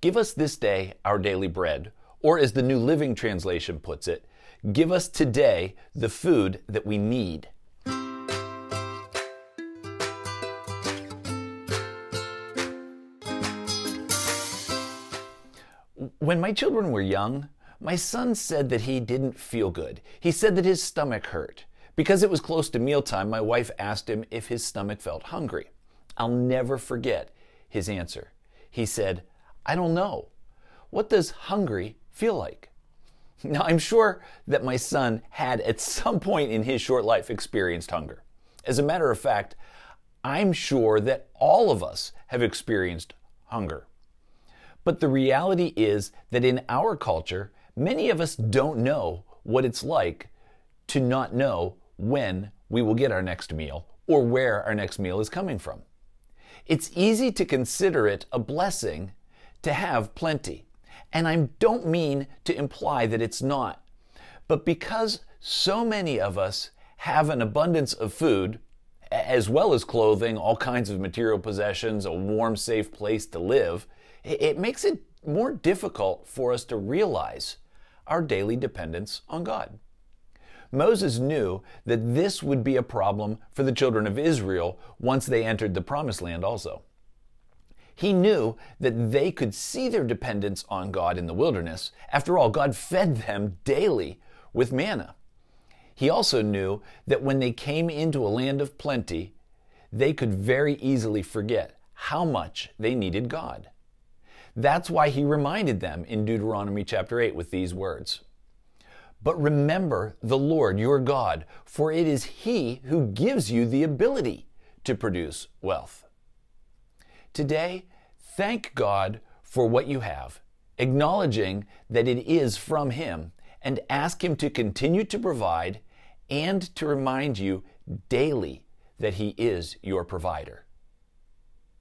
Give us this day our daily bread, or as the New Living Translation puts it, give us today the food that we need. When my children were young, my son said that he didn't feel good. He said that his stomach hurt. Because it was close to mealtime, my wife asked him if his stomach felt hungry. I'll never forget his answer. He said, "I don't know. What does hungry feel like?" Now, I'm sure that my son had at some point in his short life experienced hunger. As a matter of fact, I'm sure that all of us have experienced hunger. But the reality is that in our culture, many of us don't know what it's like to not know when we will get our next meal or where our next meal is coming from. It's easy to consider it a blessing to have plenty. And I don't mean to imply that it's not. But because so many of us have an abundance of food, as well as clothing, all kinds of material possessions, a warm, safe place to live, it makes it more difficult for us to realize our daily dependence on God. Moses knew that this would be a problem for the children of Israel once they entered the Promised Land also. He knew that they could see their dependence on God in the wilderness. After all, God fed them daily with manna. He also knew that when they came into a land of plenty, they could very easily forget how much they needed God. That's why he reminded them in Deuteronomy chapter 8 with these words. "But remember the Lord your God, for it is He who gives you the ability to produce wealth." Today, thank God for what you have, acknowledging that it is from Him, and ask Him to continue to provide and to remind you daily that He is your provider.